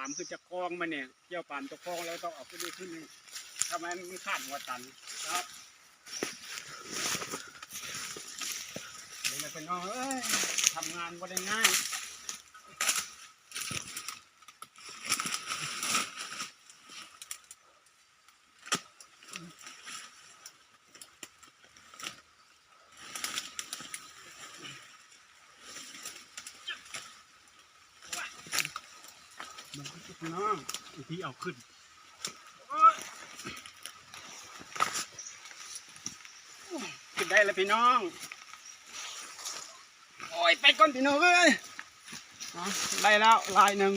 ามคือจะคล้องมันเนี่ยเกี่ยวปามจะคล้องแล้วต้องเอาขึ้นขึ้นนึงทำไมมันขาดหัวตันครับเดี๋ยวเป็นน้องทำงานก็ได้ง่ายน้องที่เอาขึ้นขึ้นได้แล้วพี่น้องโอ้ยไปก่อนพี่น้องเอ้ยได้แล้วลายหนึ่ง